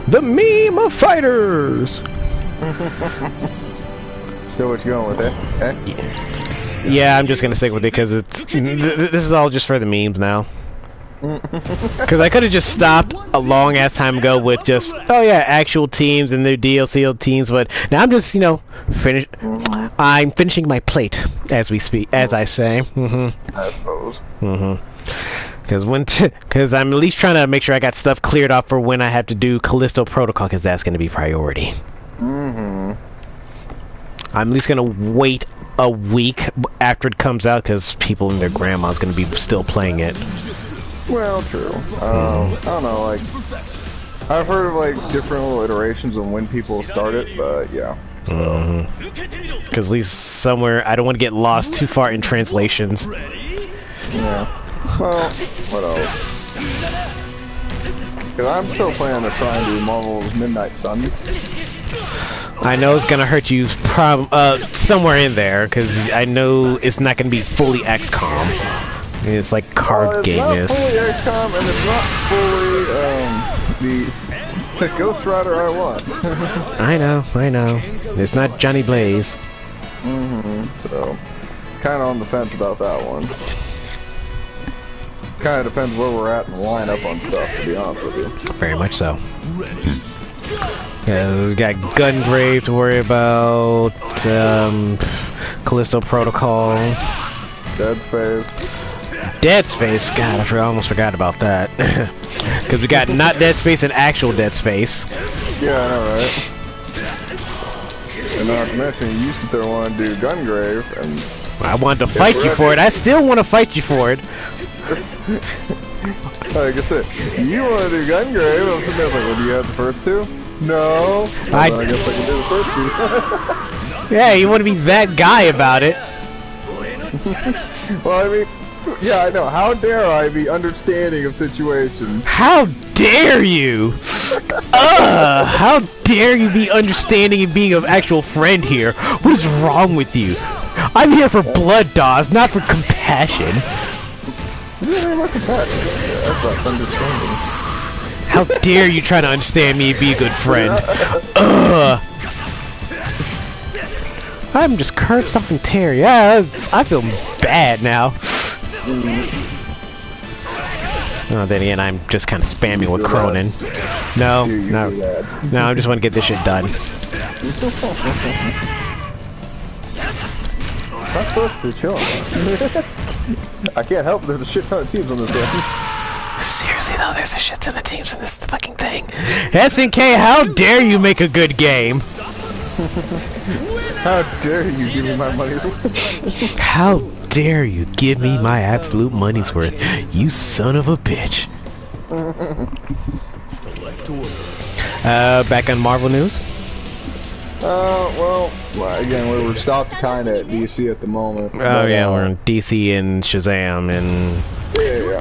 The meme of fighters. Still what you going with it? Eh? Yeah, I'm just gonna stick with it because it's this is all just for the memes now. Because I could have just stopped a long ass time ago with just actual teams and their DLC teams, but now I'm just I'm finishing my plate as we speak, as I say. I suppose. Because I'm at least trying to make sure I got stuff cleared off for when I have to do Callisto Protocol, because that's going to be priority. I'm at least going to wait a week after it comes out, because people and their grandma's going to be still playing it. Well, true. I don't know, like, I've heard of, like, different little iterations on when people start it, but, yeah. Because at least somewhere, I don't want to get lost too far in translations. Yeah. Well, what else? Because I'm still planning to try and do Marvel's Midnight Suns. I know it's gonna hurt you somewhere in there, because I know it's not gonna be fully XCOM. It's like card game is. It's not fully XCOM, and it's not fully the Ghost Rider I want. I know. It's not Johnny Blaze. So, kind of on the fence about that one. Kind of depends where we're at in the lineup on stuff, to be honest with you. Very much so. Yeah, we got Gungrave to worry about, Callisto Protocol. Dead Space, God, I almost forgot about that. Because we got not Dead Space and actual Dead Space. Yeah, I know, right? And not to mention, you sit there wanting to do Gungrave, and... I wanted to fight you for it. I still want to fight you for it. Like I said, you want to do Gungrave, I'm sitting there like, well, do you have the first two? No. I guess I can do the first two. Yeah, you want to be that guy about it. Well, I mean, yeah, I know. How dare I be understanding of situations? How dare you? How dare you be understanding and being an actual friend here? What is wrong with you? I'm here for blood, Dawes, not for compassion. That's not understanding. How dare you try to understand me and be a good friend? I'm just cursed something Terry. Yeah, I feel bad now. Oh, then again, I'm just kind of spamming with Cronin. No, I just want to get this shit done. I'm supposed to be chilling. I can't help. There's a shit ton of teams on this game. Seriously though, there's a shit ton of teams in this fucking thing. SNK, how dare you make a good game? How dare you give me my money's worth? How dare you give me my absolute money's worth, you son of a bitch. Back on Marvel news? Well, again, we're stopped kind of at DC at the moment. Oh yeah, we're in DC and Shazam and... Yeah.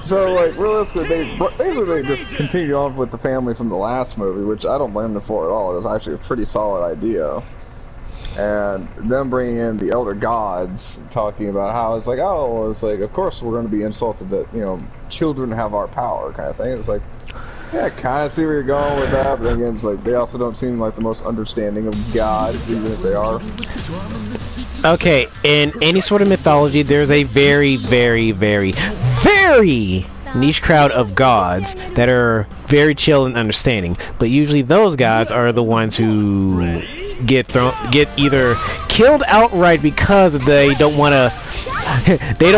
So, like, realistically, they just continued on with the family from the last movie, which I don't blame them for at all. It was actually a pretty solid idea. And them bringing in the Elder Gods, talking about how it's like, oh, it's like, of course we're going to be insulted that, you know, children have our power kind of thing. It's like, yeah, I kind of see where you're going with that, but again, it's like, they also don't seem like the most understanding of gods, even if they are. Okay, in any sort of mythology, there's a very, very, very, very niche crowd of gods that are very chill and understanding. But usually those gods are the ones who get either killed outright because they don't want to be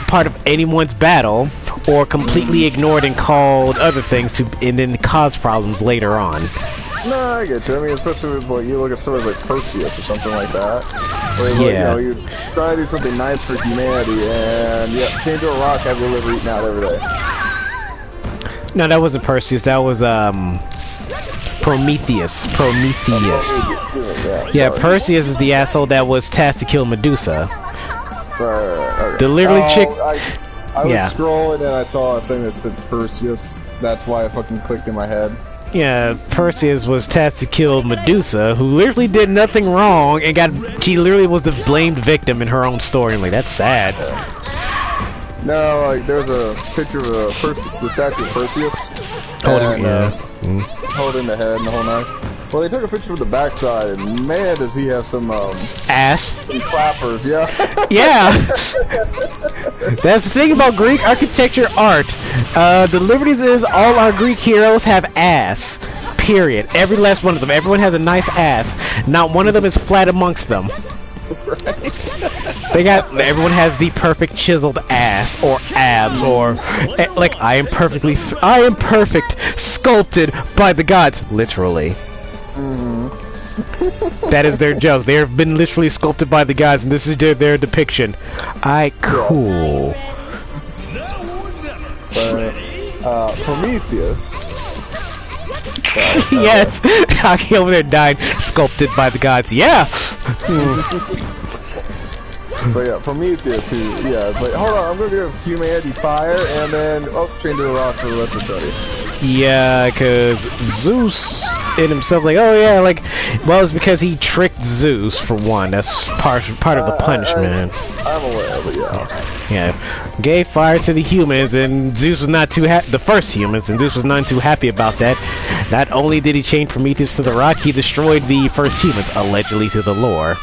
part of anyone's battle, or completely ignored and called other things and then cause problems later on. No, I get you. I mean, especially if it's like you look at stories like Perseus or something like that. Where yeah. You try to do something nice for humanity, and chain to a rock, have your liver eaten out every day. No, that wasn't Perseus. That was Prometheus. Yeah, Perseus is the asshole that was tasked to kill Medusa. Okay. The literally chick. I was scrolling and I saw a thing that said Perseus. That's why I fucking clicked in my head. Yeah, Perseus was tasked to kill Medusa, who literally did nothing wrong, and she literally was the blamed victim in her own story. And like, that's sad. No, like there's a picture of the statue of Perseus, Holding, holding the head and the whole nine. Well, they took a picture of the backside, and man, does he have some ass, some clappers, yeah. Yeah. That's the thing about Greek architecture art. The liberties is all our Greek heroes have ass. Period. Every last one of them. Everyone has a nice ass. Not one of them is flat amongst them. Right. Everyone has the perfect chiseled ass or abs or like I am perfect, sculpted by the gods, literally. That is their joke. They have been literally sculpted by the gods, and this is their depiction. Cool. Prometheus. Yes, Hockey over there died, sculpted by the gods. Yeah. But yeah, Prometheus, it's like, hold on, I'm gonna give humanity fire, and then, chain to the rock for the rest of eternity. Yeah, because Zeus in himself, like, oh yeah, like, well, it's because he tricked Zeus, for one. That's part of the punishment. I'm aware, but yeah. Yeah, gave fire to the humans, and Zeus was not too happy, the first humans, and Zeus was not too happy about that. Not only did he chain Prometheus to the rock, he destroyed the first humans, allegedly to the lore.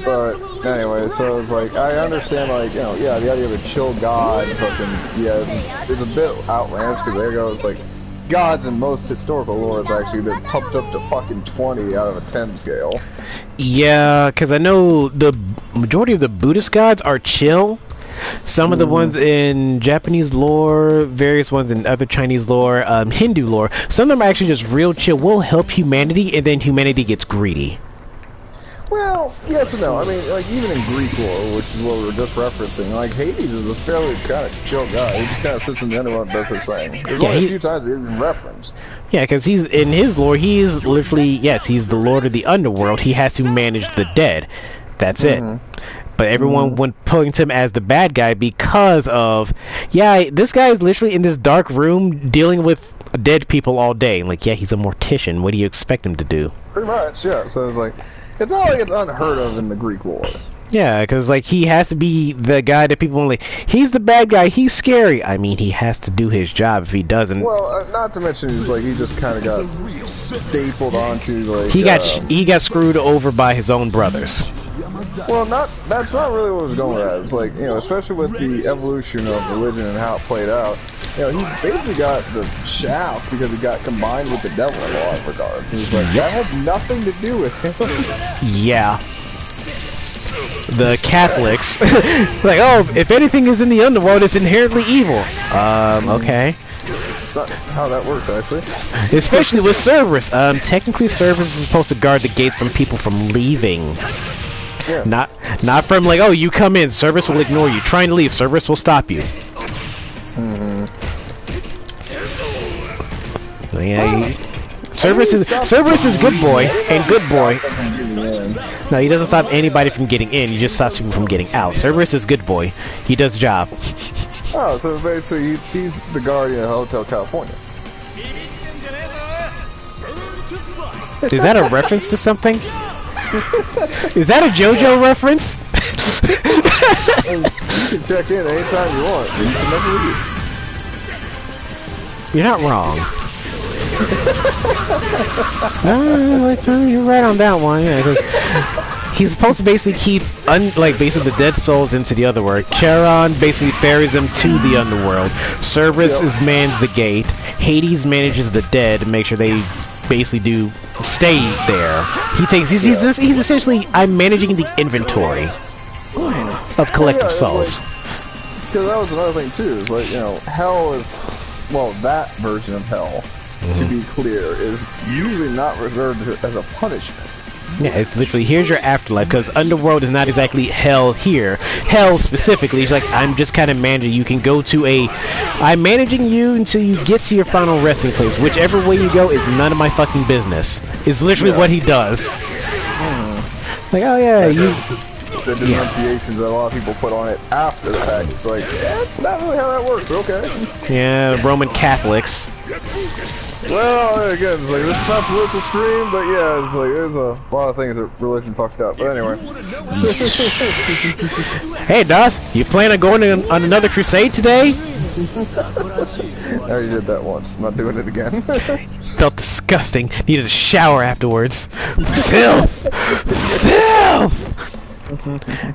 But anyway, so it's like, I understand, like, the idea of a chill god, fucking, it's a bit outlandish, because there goes, like, gods in most historical lore have actually been pumped up to fucking 20 out of a 10 scale. Yeah, because I know the majority of the Buddhist gods are chill. Some of the ones in Japanese lore, various ones in other Chinese lore, Hindu lore, some of them are actually just real chill, will help humanity, and then humanity gets greedy. Well, yes and no. I mean, like, even in Greek lore, which is what we were just referencing, like, Hades is a fairly kind of chill guy. He just kind of sits in the underworld and does his thing. There's only a few times he's been referenced. Yeah, because he's, in his lore, he's literally, yes, he's the lord of the underworld. He has to manage the dead. That's it. But everyone went pointing to him as the bad guy because of, this guy is literally in this dark room dealing with dead people all day. Like, he's a mortician. What do you expect him to do? Pretty much, yeah. So it's like, it's not like it's unheard of in the Greek lore. Yeah, because, like, he has to be the guy that people only... He's the bad guy, he's scary. I mean, he has to do his job. If he doesn't... Well, not to mention, he's like, he just kind of got stapled onto, like... He got screwed over by his own brothers. Well, that's not really what was going with that. It's like, especially with the evolution of religion and how it played out, he basically got the shaft because he got combined with the devil in a lot of regards. And it's like, that had nothing to do with him. Yeah. The Catholics, like, oh, if anything is in the underworld, it's inherently evil. Okay. That's not how that works, actually. Especially with Cerberus. Technically, Cerberus is supposed to guard the gates from people from leaving. Yeah. Not from, like, oh, you come in, Cerberus will ignore you. Trying to leave, Cerberus will stop you. Yeah, Cerberus is good boy, and good boy. No, he doesn't stop anybody from getting in, he just stops people from getting out. Cerberus is good boy. He does the job. Oh, so basically he's the guardian of Hotel California. Is that a reference to something? Is that a JoJo reference? You can check in anytime you want. You can never leave. You're not wrong. You're right on that one. Yeah, because he's supposed to basically keep basically the dead souls into the otherworld. Charon basically ferries them to the underworld. Cerberus mans the gate. Hades manages the dead and make sure they basically do stay there. He's essentially, I'm managing the inventory of collective souls. Because that was another thing too. Is like, hell is, well, that version of hell, to be clear, is usually not reserved as a punishment. Yeah, it's literally, here's your afterlife, because underworld is not exactly hell here. Hell specifically is like, I'm just kind of managing. You can go to I'm managing you until you get to your final resting place. Whichever way you go is none of my fucking business. Is literally what he does. Like, oh yeah, the denunciations that a lot of people put on it after the fact. It's like, that's not really how that works, but okay. Yeah, Roman Catholics. Well, again, it's like, this is not political stream, but yeah, it's like, there's a lot of things that religion fucked up. But anyway. Hey, Doss, you plan on going on another crusade today? I already did that once. I'm not doing it again. Felt disgusting. Needed a shower afterwards. Filth! Filth!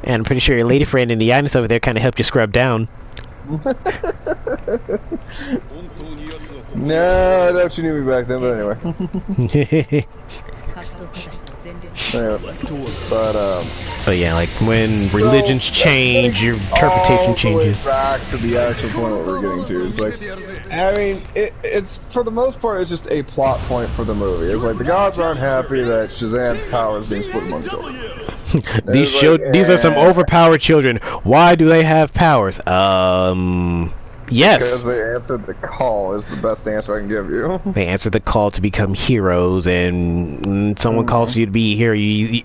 And I'm pretty sure your lady friend in the audience over there kind of helped you scrub down. No, I doubt she knew me back then, but anyway. But yeah, like when religions change, your interpretation changes. Back to the actual point that we're getting to. It's like, I mean, it's for the most part, it's just a plot point for the movie. It's like the gods aren't happy that Shazam's power is being split among children. These are some overpowered children. Why do they have powers? Yes. Because they answered the call is the best answer I can give you. They answered the call to become heroes, and someone calls you to be a hero.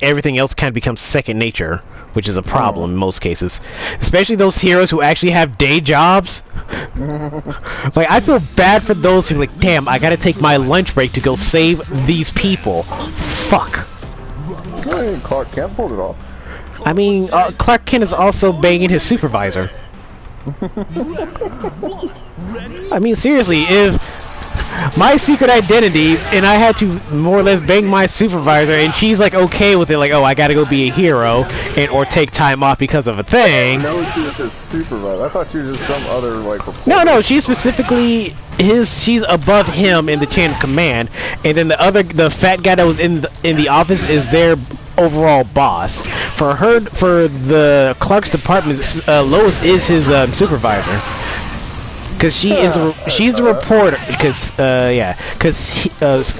Everything else kind of becomes second nature, which is a problem in most cases. Especially those heroes who actually have day jobs. Like, I feel bad for those who like, damn, I gotta take my lunch break to go save these people. Fuck. I mean, Clark Kent pulled it off. I mean, Clark Kent is also banging his supervisor. I mean, seriously, if my secret identity and I had to more or less bang my supervisor and she's like okay with it, like, oh, I gotta go be a hero and or take time off because of a thing. No, she was his supervisor. I thought she was just some other like reporter. No, she's specifically she's above him in the chain of command, and then the fat guy that was in the office is their overall boss. For the Clark's department, Lois is his supervisor. Because she's a reporter. Because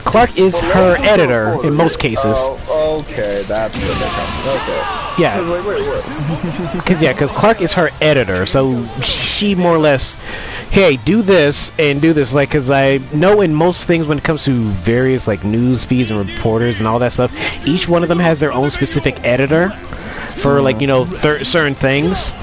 Clark is her editor in most cases. Oh, okay, that's what they come. Okay. Yeah. I was like, wait, what? Because Clark is her editor, so she more or less, hey, do this and do this. Like, because I know in most things when it comes to various like news feeds and reporters and all that stuff, each one of them has their own specific editor for like certain things.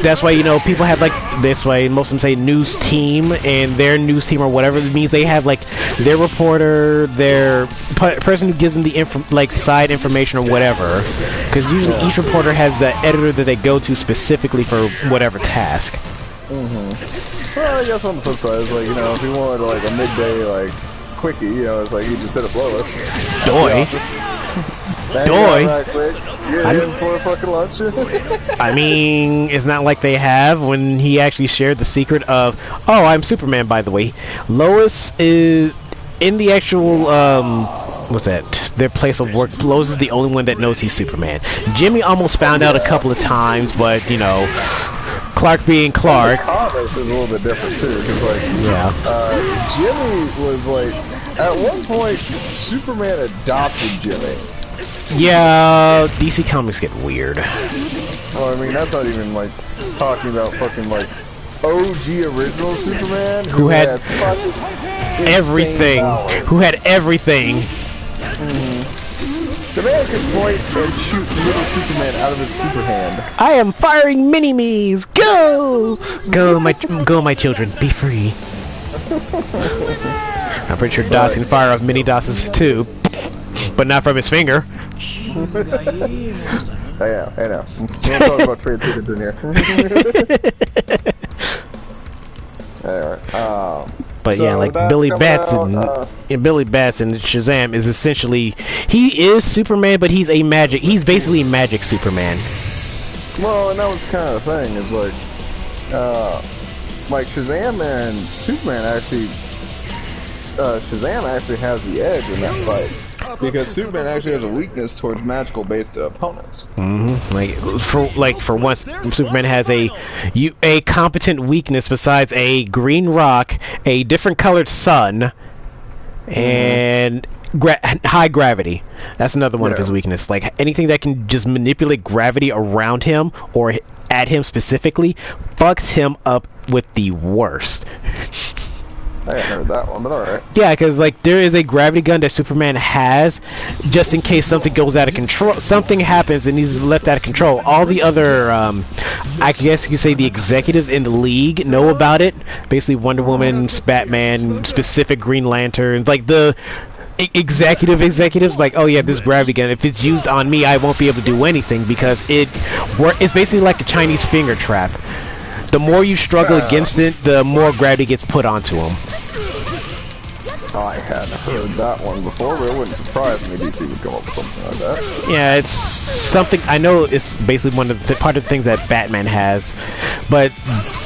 That's why people have like that's why most of them say news team, and their news team or whatever it means, they have like their reporter, their person who gives them the side information or whatever, because usually each reporter has the editor that they go to specifically for whatever task. Well, I guess on the flip side, it's like, if you wanted like a midday like quickie, it's like you just hit up Lois. Doy. Get in for a fucking lunch. I mean, it's not like they have when he actually shared the secret of, oh, I'm Superman, by the way. Lois is in the actual, what's that? Their place of work. Lois is the only one that knows he's Superman. Jimmy almost found out a couple of times, but, Clark being Clark. The comics is a little bit different, too, because, Jimmy was, like, at one point, Superman adopted Jimmy. Yeah, DC Comics get weird. Well, I mean, that's not even, like, talking about fucking, like, OG original Superman who had everything. Who had everything. The man could point and shoot little Superman out of his super hand. I am firing mini-me's! Go! Go, my children. Be free. I'm pretty sure DOS can fire off mini-DOSes too. But not from his finger. Yeah, I know. We don't talk about trade secrets in here. Alright, but so yeah, like Billy Bats and Shazam is essentially, he is Superman, but he's basically magic Superman. Well, and that was kind of the thing. It's like Shazam and Superman actually, Shazam actually has the edge in that fight. Because Superman actually has a weakness towards magical-based opponents. For once, Superman has a competent weakness besides a green rock, a different colored sun, and high gravity. That's another one of his weaknesses. Like anything that can just manipulate gravity around him or at him specifically, fucks him up with the worst. I haven't heard that one, but alright. Yeah, because like there is a gravity gun that Superman has just in case something goes out of control. Something happens and he's left out of control. All the other, I guess you could say the executives in the league know about it. Basically Wonder Woman, Batman, specific Green Lanterns, like the executives like, oh yeah, this gravity gun, if it's used on me, I won't be able to do anything because it's basically like a Chinese finger trap. The more you struggle against it, the more gravity gets put onto them. I hadn't heard that one before, but it wouldn't surprise me DC would come up with something like that. Yeah, it's something I know. It's basically one of the part of the things that Batman has, but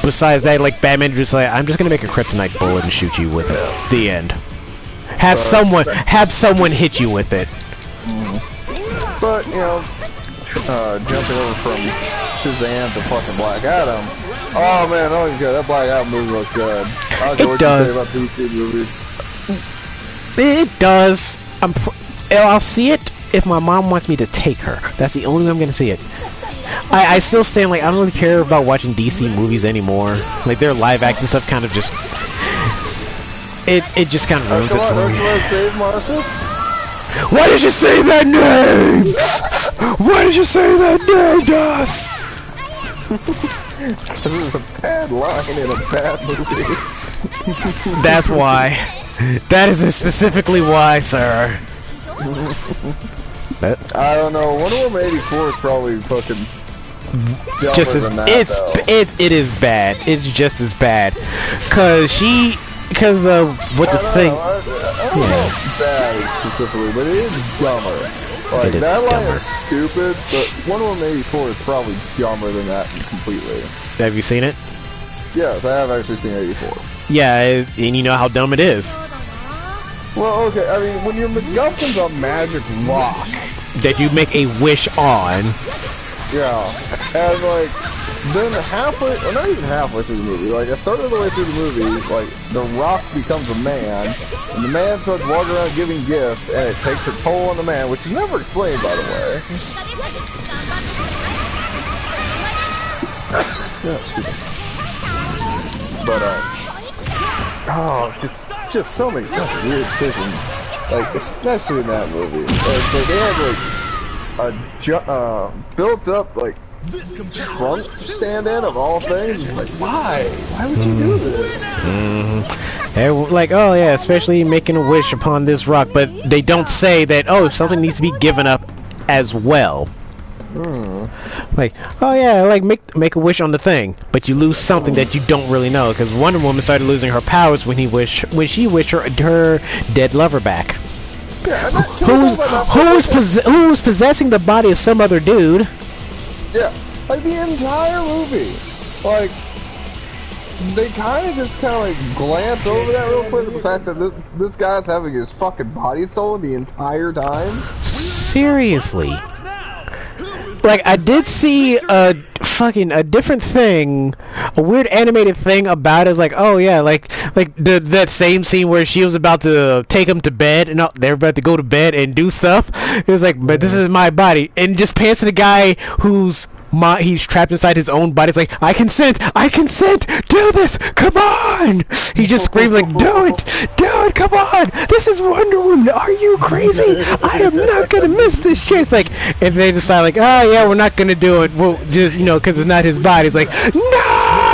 besides that, like Batman just like, I'm just gonna make a kryptonite bullet and shoot you with it. The end. Have someone hit you with it. But you know, jumping over from Shazam to fucking Black Adam. Oh man, oh god, that Black Adam movie looks good. I don't know what you say about DC movies. It does. I'll see it if my mom wants me to take her. That's the only way I'm gonna see it. I still stand like I don't really care about watching DC movies anymore. Like their live action stuff kind of just it just kind of ruins it for me. Don't you want to save Martha? Why did you say that name? Why did you say that name, Dust? Because it was a bad line in a bad movie. That's why. That is specifically why, sir. I don't know. Wonder Woman 84 is probably fucking just as it is bad. It's just as bad because of what the thing. I don't know if bad specifically, but it is dumber. Like that line is stupid, but Wonder Woman 84 is probably dumber than that completely. Have you seen it? Yes, I have actually seen 84. Yeah, and you know how dumb it is. Well, okay, I mean, when your MacGuffin's a magic rock that you make a wish on. Yeah, and like, then halfway, or not even halfway through the movie, like a third of the way through the movie, like, the rock becomes a man, and the man starts walking around giving gifts, and it takes a toll on the man, which is never explained, by the way. Yeah, excuse me. But, oh, just so many fucking weird decisions, like, especially in that movie. It's like, they had, like, a built up, like, trunk stand-in of all things. It's like, why? Why would you do this? They're like, oh yeah, especially making a wish upon this rock, but they don't say that, oh, something needs to be given up as well. Like, oh yeah, like make a wish on the thing, but you lose something that you don't really know, because Wonder Woman started losing her powers when she wished her dead lover back. Yeah, who was possessing the body of some other dude. Yeah, like the entire movie, like they kind of like glance over that real quick. The fact that this guy's having his fucking body stolen the entire time. Seriously. Like, I did see a different thing, a weird animated thing about it. It's like, oh yeah, like that same scene where she was about to take him to bed, and they're about to go to bed and do stuff. It was like, but this is my body, and just pants to the guy he's trapped inside his own body. It's like, I consent, do this, come on! He just screams like, do it, come on! This is Wonder Woman, are you crazy? I am not gonna miss this shit. It's like, and they decide like, oh yeah, we're not gonna do it, well, just, you know, because it's not his body. It's like, no!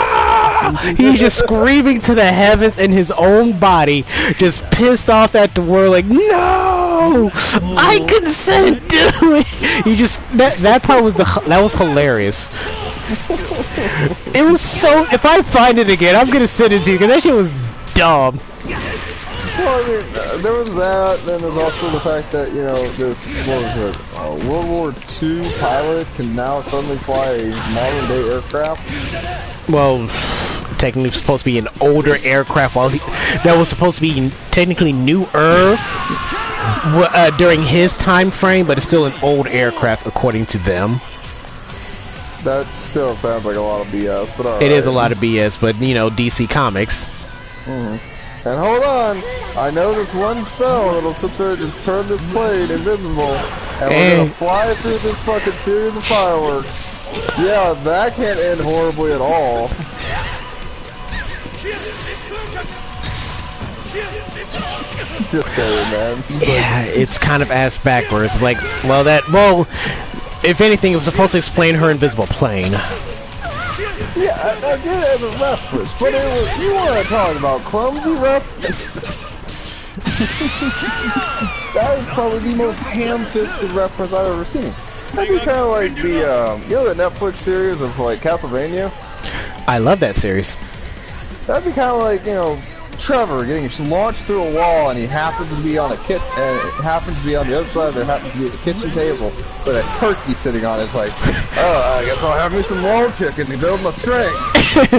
He's just screaming to the heavens in his own body, just pissed off at the world, like, no! I consent, do it! He just, that part was that was hilarious. It was so, if I find it again, I'm gonna send it to you, because that shit was dumb. Well, I mean, there was that, then there's also the fact that, you know, this, what was it, World War II pilot can now suddenly fly a modern day aircraft. Well, technically it's supposed to be an older aircraft that was supposed to be technically newer during his time frame, but it's still an old aircraft according to them. That still sounds like a lot of BS, but alright. It is a lot of BS, but you know, DC Comics. And hold on, I know this one spell that'll sit there and just turn this plane invisible, and we're gonna fly through this fucking series of fireworks. Yeah, that can't end horribly at all. Just saying, man. Yeah, it's kind of ass backwards. Like, well, if anything, it was supposed to explain her invisible plane. Yeah, I did it as a reference, but you want to talk about clumsy references. That was probably the most ham-fisted reference I've ever seen. That'd be kind of like the, you know, the Netflix series of like Castlevania. I love that series. That'd be kind of like, you know, Trevor getting launched through a wall, and he happens to be on a happens to be on the other side. There happens to be a kitchen table with a turkey sitting on it. It's like, oh, I guess I'll have me some wall chicken to build my strength. That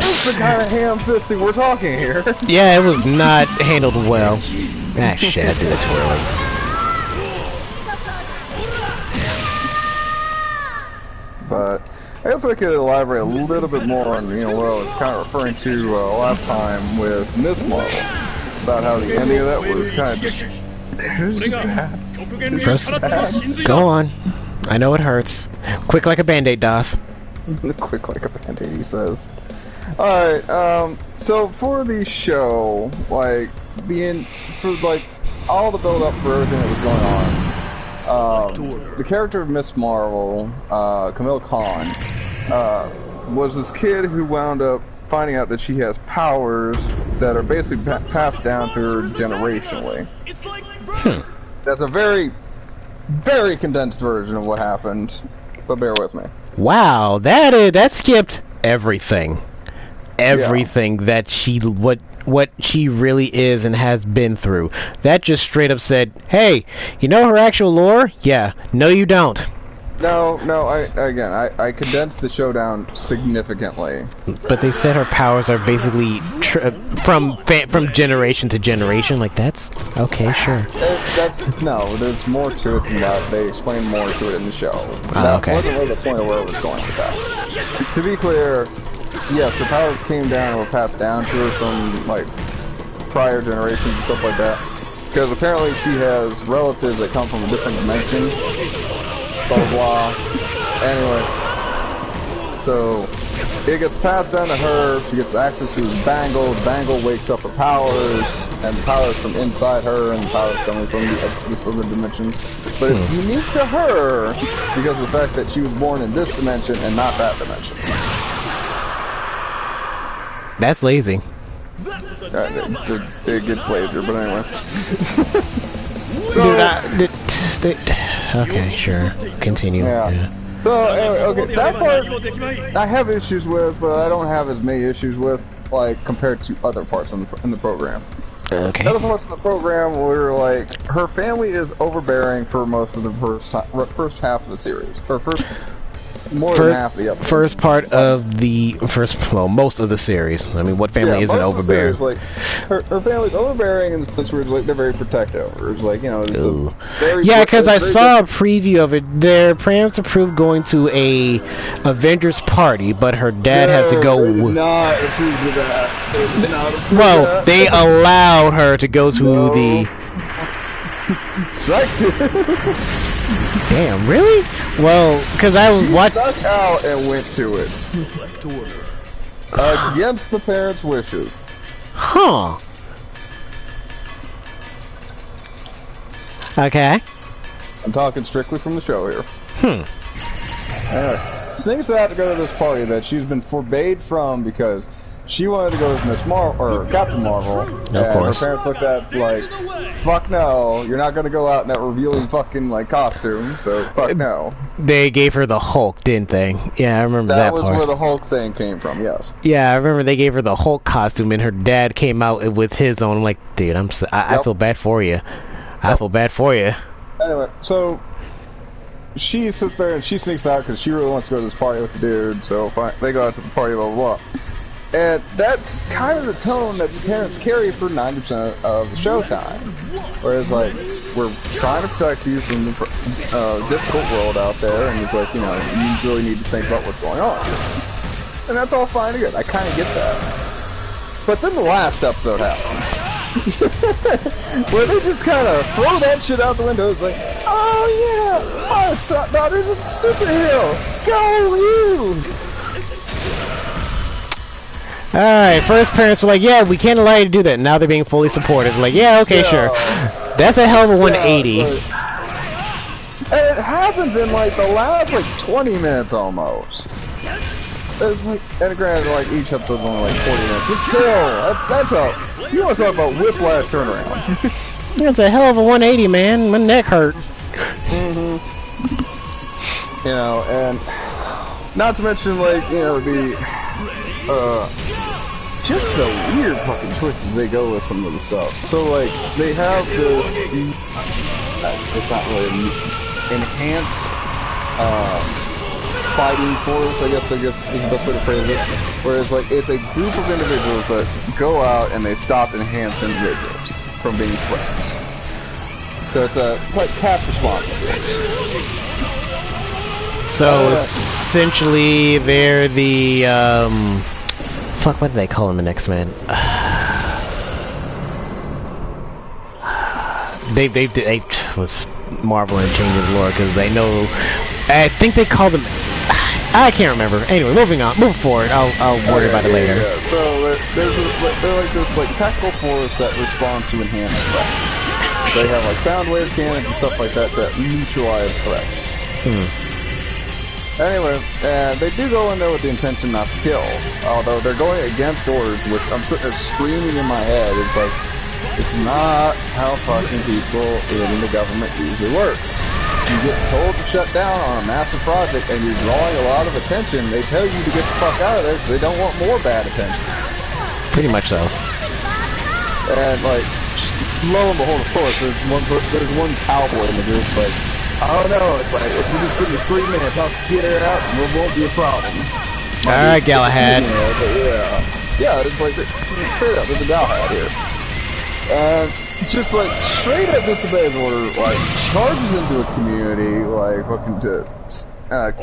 is the kind of ham-fisting we're talking here. Yeah, it was not handled well. Ah, shit, I did it too early. But I guess I could elaborate a little bit more on, you know, what I was kind of referring to last time with Miss Marvel, about how the ending of that was kind of just, it was just bad. Go on. I know it hurts. Quick like a band-aid, DOS. Quick like a band-aid, he says. Alright, so for the show, like, for all the build-up for everything that was going on, the character of Miss Marvel, Camille Khan, was this kid who wound up finding out that she has powers that are basically passed down through her generationally. That's a very, very condensed version of what happened, but bear with me. Wow, that skipped everything. Everything that what she really is and has been through. That just straight up said, hey, you know her actual lore? Yeah. No, you don't. No, I condensed the show down significantly. But they said her powers are basically from generation to generation. Like, that's okay, sure. There's more to it than that. They explain more to it in the show. Okay. That wasn't really the point of where I was going with that. To be clear, yes, her powers came down and were passed down to her from, like, prior generations and stuff like that. Because apparently she has relatives that come from a different dimension. Blah, blah, blah. Anyway. So, it gets passed down to her. She gets access to this bangle. The bangle wakes up her powers. And the powers from inside her and the powers coming from this other dimension. But it's unique to her because of the fact that she was born in this dimension and not that dimension. That's lazy. It gets lazier, but anyway. Okay, sure. Continue. Yeah. So, anyway, okay, that part I have issues with, but I don't have as many issues with, like, compared to other parts in the program. Okay. Other parts in the program were, like, her family is overbearing for most of the first half of the series. Or more than half of the episode. First part of most of the series. I mean, what family isn't overbearing? Series, like, her family's overbearing in the sense where, like, they're very protective. It's like, you know, it's a very... Yeah, because I saw a preview of it. Their parents approved going to a Avengers party, but her dad has to go... They did not approve of that. They did not approve of that. They allowed her to go to the... Strike two. Damn, really? Well, because I was watching... She stuck out and went to it. Against the parents' wishes. Huh. Okay. I'm talking strictly from the show here. Anyway, sneaks out to go to this party that she's been forbade from because she wanted to go with Miss Marvel, or Captain Marvel, and her parents looked at like, fuck no, you're not gonna go out in that revealing fucking, like, costume, so fuck no. They gave her the Hulk, didn't they? Yeah, I remember that part. That was where the Hulk thing came from, yes. Yeah, I remember they gave her the Hulk costume, and her dad came out with his own. I'm like, dude, I feel bad for you. I feel bad for you. Anyway, so she sits there and she sneaks out because she really wants to go to this party with the dude, so they go out to the party, blah, blah, blah. And that's kind of the tone that the parents carry for 90% of the showtime. Whereas, like, we're trying to protect you from the difficult world out there, and it's like, you know, you really need to think about what's going on. And that's all fine and good. I kind of get that. But then the last episode happens. Where they just kind of throw that shit out the window. It's like, oh yeah, my daughter's a superhero. Go you! Alright, first parents were like, yeah, we can't allow you to do that. Now they're being fully supported. Like, yeah, okay, sure. That's a hell of a 180. And it happens in, like, the last, like, 20 minutes almost. It's like, and granted, like, each episode's only, like, 40 minutes. But still, that's a, you want to talk about whiplash turnaround. That's a hell of a 180, man. My neck hurt. You know, and not to mention, like, you know, the just the weird fucking choices they go with some of the stuff. So, like, they have this, it's not really enhanced, fighting force, I guess is the best way to phrase it. Whereas, like, it's a group of individuals that go out and they stop enhanced individuals from being threats. So it's like fast response force. So essentially, they're the fuck. What do they call him in X-Men? They was Marvel and changing lore because they know. I think they call them. I can't remember. Anyway, moving forward. I'll worry about it later. Yeah. So they're like this like tactical force that responds to enhanced threats. They have like sound wave cannons and stuff like that that neutralize threats. Anyway, they do go in there with the intention not to kill. Although they're going against orders, which I'm sitting there screaming in my head. It's like, it's not how fucking people in the government usually work. You get told to shut down on a massive project and you're drawing a lot of attention, they tell you to get the fuck out of there because they don't want more bad attention. Pretty much so. And like, lo and behold, of course, there's one cowboy in the group like, oh no, it's like, if you just give me 3 minutes, I'll get her out and it won't be a problem. Alright, Galahad. Yeah, it's like, straight up, there's a Galahad here. And just like, straight up disobeys order, like, charges into a community, like, looking to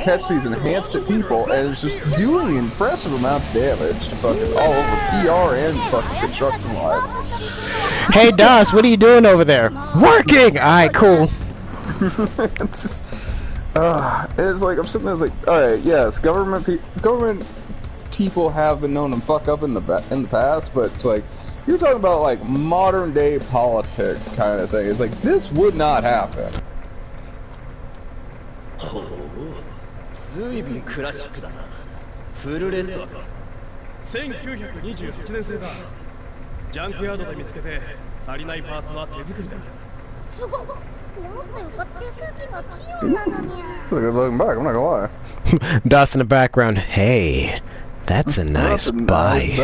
catch these enhanced people, and it's just doing impressive amounts of damage, fucking all over PR and fucking construction-wise. Hey, Das, what are you doing over there? Working! Alright, cool. It's just, it's like, I'm sitting there, it's like, alright, yes, government people have been known to fuck up in the past, but it's like, you're talking about, like, modern day politics kind of thing. It's like, this would not happen. 随分クラシックだな。フルレストアか。1928年製だ。ジャンクヤードで見つけて足りないパーツは手作りだ。すごい。もっとよかった手先が器用なのに。Look at looking back, I'm not gonna lie. Das in the background. Hey, that's a nice bike.